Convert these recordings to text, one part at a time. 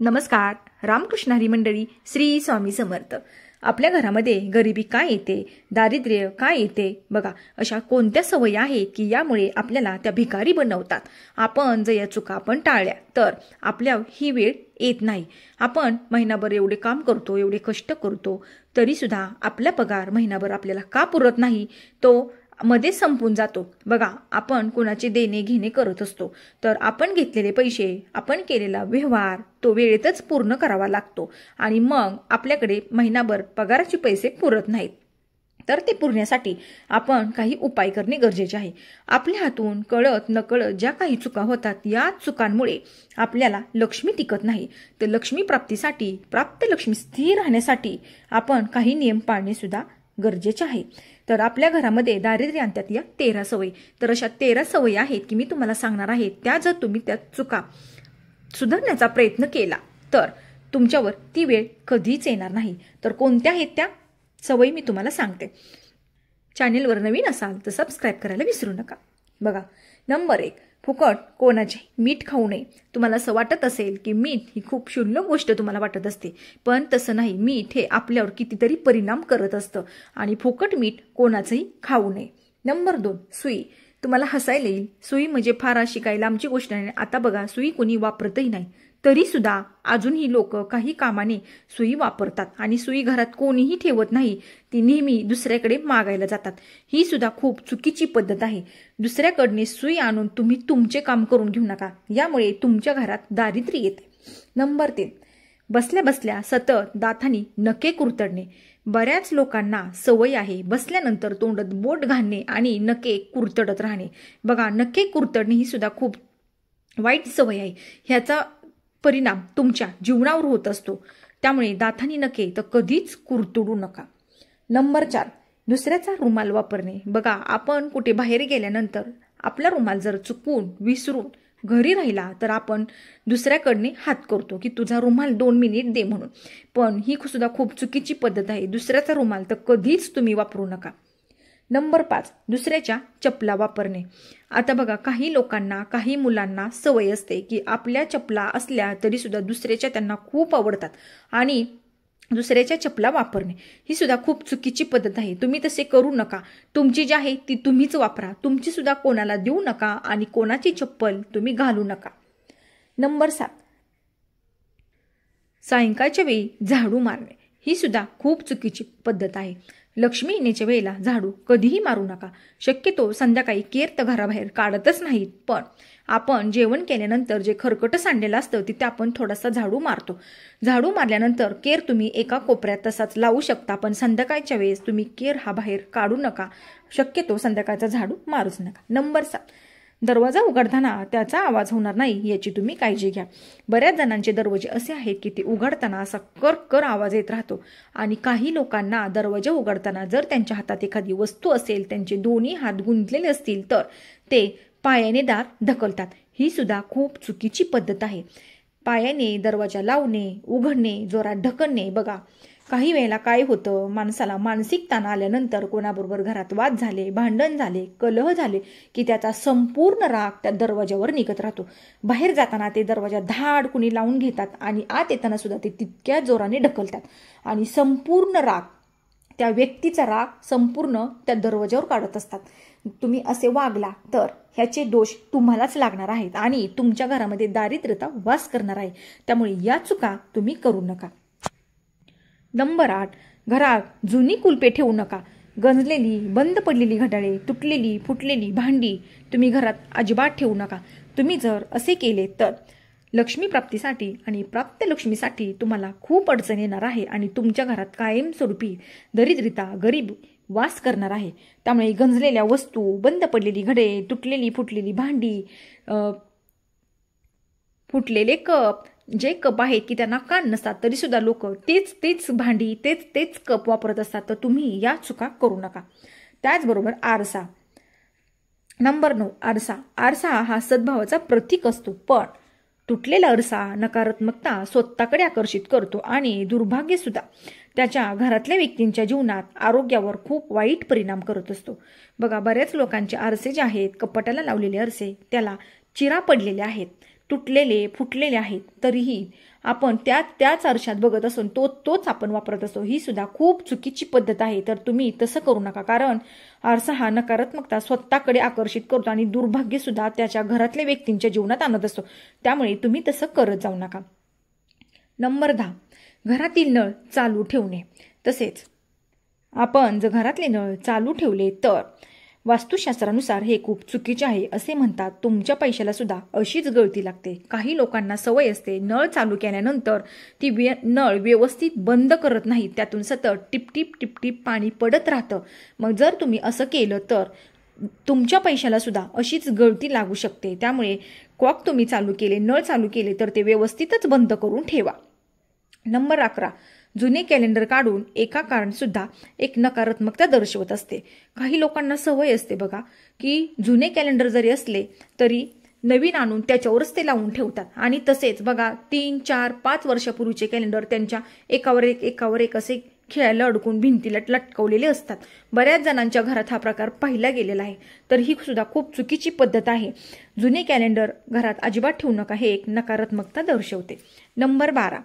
नमस्कार. रामकृष्ण हरी मंडळी, श्री स्वामी समर्थ. आपल्या घरामध्ये गरिबी काय येते, दारिद्र्य काय येते बघा, अशा कोणत्या सवयी आहेत की यामुळे आपल्याला त्या भिकारी बनवतात. आपण जर या चुका आपण टाळल्या तर आपल्या ही वेळ येत नाही. आपण महिनाभर एवढे काम करतो, एवढे कष्ट करतो, तरी सुद्धा आपला पगार महिनाभर आपल्याला का पुरत नाही, तो मध्ये संपून जातो. बघा, आपण कोणाचे देणे घेणे करत असतो, तर आपण घेतलेले पैसे, आपण केलेला व्यवहार तो वेळेतच पूर्ण करावा लागतो आणि मग आपल्याकडे महिनाभर पगाराचे पैसे पुरत नाहीत. तर ते पुरण्यासाठी आपण काही उपाय करणे गरजेचे आहे. आपल्या हातून कळत नकळत ज्या काही चुका होतात, या चुकांमुळे आपल्याला लक्ष्मी टिकत नाही. तर लक्ष्मी प्राप्तीसाठी, प्राप्त लक्ष्मी स्थिर राहण्यासाठी आपण काही नियम पाळणे सुद्धा गरजेचे आहे. तर आपल्या घरामध्ये दारिद्र्य आणतात या 13 सवयी. तर अशा 13 सवयी आहेत की मी तुम्हाला सांगणार आहे. त्या जर तुम्ही त्या चुका सुधारण्याचा प्रयत्न केला तर तुमच्यावर ती वेळ कधीच येणार नाही. तर कोणत्या आहेत त्या सवयी मी तुम्हाला सांगते. चॅनेलवर नवीन असाल तर सबस्क्राईब करायला विसरू नका. बघा, नंबर 1, फुकट कोणाचे मीठ खाऊ नये. तुम्हाला असं वाटत असेल की मीठ ही खूप क्षुल्लक गोष्ट तुम्हाला वाटत असते, पण तसं नाही. मीठ हे आपल्यावर कितीतरी परिणाम करत असतं आणि फुकट मीठ कोणाचंही खाऊ नये. नंबर 2, सुई. तुम्हाला हसायला येईल, सुई म्हणजे फार अशी काही लांबची गोष्ट नाही. आता बघा, सुई कोणी वापरतही नाही, तरी सुद्धा अजूनही लोक काही कामाने सुई वापरतात आणि सुई घरात कोणीही ठेवत नाही, ती नेहमी दुसऱ्याकडे मागायला जातात. ही सुद्धा खूप चुकीची पद्धत आहे. दुसऱ्याकडने सुई आणून तुम्ही तुमचे काम करून घेऊ नका, यामुळे तुमच्या घरात दारिद्र्य येते. नंबर 3, बसल्या बसल्या सतत दातांनी नखे कुरतडणे. बऱ्याच लोकांना सवय आहे बसल्यानंतर तोंडात बोट घालणे आणि नखे कुरतडत राहणे. बघा, नखे कुरतडणे ही सुद्धा खूप वाईट सवय आहे. ह्याचा परिणाम तुमच्या जीवनावर होत असतो. त्यामुळे दातांनी नखे तर कधीच कुरतडू नका. नंबर 4, दुसऱ्याचा रुमाल वापरणे. बघा, आपण कुठे बाहेर गेल्यानंतर आपला रुमाल जर चुकून विसरून घरी राहिला तर आपण दुसऱ्याकडने हात करतो की तुझा रुमाल 2 मिनिट दे म्हणून. पण ही सुद्धा खूप चुकीची पद्धत आहे. दुसऱ्याचा रुमाल तर कधीच तुम्ही वापरू नका. नंबर 5, दुसऱ्याच्या चपला वापरणे. आता बघा, काही लोकांना, काही मुलांना सवय असते की आपल्या चपला असल्या तरी सुद्धा दुसऱ्याच्या त्यांना खूप आवडतात आणि दुसऱ्याच्या चपला वापरणे ही सुद्धा खूप चुकीची पद्धत आहे. तुम्ही तसे करू नका. तुमची जी आहे ती तुम्हीच वापरा. तुमची सुद्धा कोणाला देऊ नका आणि कोणाची चप्पल तुम्ही घालू नका. नंबर 7, सायंकाळच्या वेळी झाडू मारणे. ही सुद्धा खूप चुकीची पद्धत आहे. लक्ष्मी येण्याच्या वेळेला झाडू कधीही मारू नका. शक्यतो संध्याकाळी केर तर घराबाहेर काढतच नाहीत, पण आपण जेवण केल्यानंतर जे खरकट सांडलेलं असतं तिथे आपण थोडासा झाडू मारतो. झाडू मारल्यानंतर केर तुम्ही एका कोपऱ्यात तसाच लावू शकता, पण संध्याकाळच्या वेळेस तुम्ही केर हा बाहेर काढू नका. शक्यतो संध्याकाळचा झाडू मारूच नका. नंबर 7, दरवाजा उघडताना त्याचा आवाज होणार नाही याची तुम्ही काळजी घ्या. बऱ्याच जणांचे दरवाजे असे आहेत की ते उघडताना असा कर कर आवाज येत राहतो आणि काही लोकांना दरवाजा उघडताना जर त्यांच्या हातात एखादी वस्तू असेल, त्यांचे दोन्ही हात गुंतलेले असतील तर ते पायाने दार ढकलतात. ही सुद्धा खूप चुकीची पद्धत आहे. पायाने दरवाजा लावणे, उघडणे, जोरात ढकलणे. बघा, काही वेळेला काय होतं, माणसाला मानसिक ताण आल्यानंतर कोणाबरोबर घरात वाद झाले, भांडण झाले, कलह झाले की त्याचा संपूर्ण राग त्या दरवाजावर निघत राहतो. बाहेर जाताना ते दरवाजा धाड कुणी लावून घेतात आणि आत येताना सुद्धा ते तितक्या जोराने ढकलतात आणि संपूर्ण राग, त्या व्यक्तीचा राग संपूर्ण त्या दरवाजावर काढत असतात. तुम्ही असे वागला तर ह्याचे दोष तुम्हालाच लागणार आहेत आणि तुमच्या घरामध्ये दारिद्र्यता वास करणार आहे. त्यामुळे या चुका तुम्ही करू नका. नंबर 8, घरात जुनी कुलपे ठेवू नका. गंजलेली, बंद पडलेली घड्याळे, तुटलेली फुटलेली भांडी तुम्ही घरात अजिबात ठेवू नका. तुम्ही जर असे केले तर लक्ष्मी प्राप्तीसाठी आणि प्राप्त लक्ष्मीसाठी तुम्हाला खूप अडचण येणार आहे आणि तुमच्या घरात कायमस्वरूपी दरिद्रता, गरीब वास करणार आहे. त्यामुळे गंजलेल्या वस्तू, बंद पडलेली घडे, तुटलेली फुटलेली भांडी, फुटलेले कप, जे कप आहेत की त्यांना कान नसतात तरी सुद्धा लोक तेच भांडी, तेच कप वापरत असतात. तर तुम्ही या चुका करू नका. त्याचबरोबर आरसा. नंबर 9, आरसा. आरसा हा सद्भावाचा प्रतीक असतो, पण तुटलेला आरसा नकारात्मकता स्वतःकडे आकर्षित करतो आणि दुर्भाग्य सुद्धा त्याच्या घरातल्या व्यक्तींच्या जीवनात, आरोग्यावर खूप वाईट परिणाम करत असतो. बघा, बऱ्याच लोकांचे आरसे जे आहेत, कपाटाला लावलेले आरसे, त्याला चिरा पडलेले आहेत, तुटलेले फुटलेले आहेत तरीही आपण त्याच आरशात बघत असून तोच आपण वापरत असतो, ही सुद्धा खूप चुकीची पद्धत आहे. तर तुम्ही तसं करू नका, कारण आरसा हा नकारात्मकता स्वतःकडे आकर्षित करतो आणि दुर्भाग्य सुद्धा त्याच्या घरातल्या व्यक्तींच्या जीवनात आणत असतो. त्यामुळे तुम्ही तसं करत जाऊ नका. नंबर 10, घरातील नळ चालू ठेवणे. तसेच आपण जर घरातले नळ चालू ठेवले तर वास्तुशास्त्रानुसार हे खूप चुकीचे आहे. असे म्हणतात तुमच्या पैशाला सुद्धा अशीच गळती लागते. काही लोकांना सवय असते नळ चालू केल्यानंतर ती नळ व्यवस्थित बंद करत नाही, त्यातून सतत टिपटिप टिपटिप पाणी पडत राहतं. मग जर तुम्ही असं केलं तर तुमच्या पैशाला सुद्धा अशीच गळती लागू शकते. त्यामुळे कॉक तुम्ही चालू केले, नळ चालू केले तर ते व्यवस्थितच बंद करून ठेवा. नंबर 11, जुने कॅलेंडर काढून एका कारण सुद्धा एक नकारात्मकता दर्शवत असते. काही लोकांना सवय असते बघा की जुने कॅलेंडर जरी असले तरी नवीन आणून त्याच्यावरच ते लावून ठेवतात. आणि तसेच बघा 3, 4, 5 वर्षापूर्वीचे कॅलेंडर त्यांच्या एकावर एक असे खेळायला अडकून भिंतीला लटकवलेले असतात. बऱ्याच जणांच्या घरात हा प्रकार पाहिला गेलेला आहे. तर ही सुद्धा खूप चुकीची पद्धत आहे. जुने कॅलेंडर घरात अजिबात ठेवू नका, हे एक नकारात्मकता दर्शवते. नंबर 12,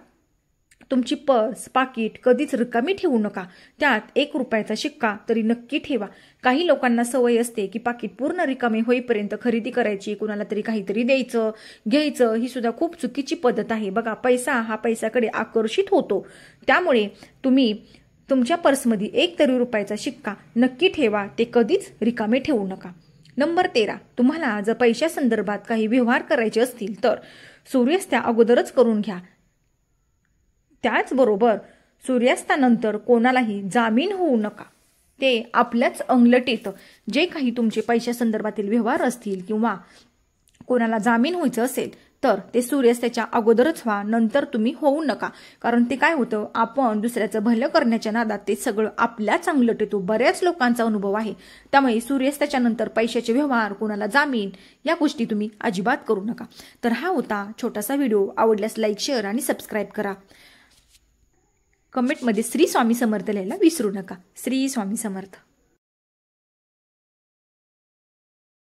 तुमची पर्स पाकिट कधीच रिकामी ठेवू नका. त्यात 1 रुपयाचा शिक्का तरी नक्की ठेवा. काही लोकांना सवय असते की पाकिट पूर्ण रिकामी होईपर्यंत खरेदी करायची, कुणाला तरी काहीतरी द्यायचं घ्यायचं, ही सुद्धा खूप चुकीची पद्धत आहे. बघा पैसा हा पैशाकडे आकर्षित होतो. त्यामुळे तुम्ही तुमच्या पर्समध्ये 1 तरी रुपयाचा शिक्का नक्की ठेवा, ते कधीच रिकामे ठेवू नका. नंबर 13, तुम्हाला जर पैशासंदर्भात काही व्यवहार करायचे असतील तर सूर्यास्ता अगोदरच करून घ्या. त्याचबरोबर सूर्यास्तानंतर कोणालाही जामीन होऊ नका, ते आपल्याच अंगलट येतं. जे काही तुमचे पैशासंदर्भातील व्यवहार असतील किंवा कोणाला जामीन व्हायचं असेल तर ते सूर्यास्ताच्या अगोदरच व्हा, नंतर तुम्ही होऊ नका. कारण ते काय होतं, आपण दुसऱ्याचं भलं करण्याच्या नादात ते सगळं आपल्याच अंगलट येतो. बऱ्याच लोकांचा अनुभव आहे. त्यामुळे सूर्यास्ताच्या नंतर पैशाचे व्यवहार, कोणाला जामीन, या गोष्टी तुम्ही अजिबात करू नका. तर हा होता छोटासा व्हिडिओ. आवडल्यास लाईक, शेअर आणि सबस्क्राईब करा. कमेंटमध्ये श्री स्वामी समर्थ लिहायला विसरू नका. श्री स्वामी समर्थ.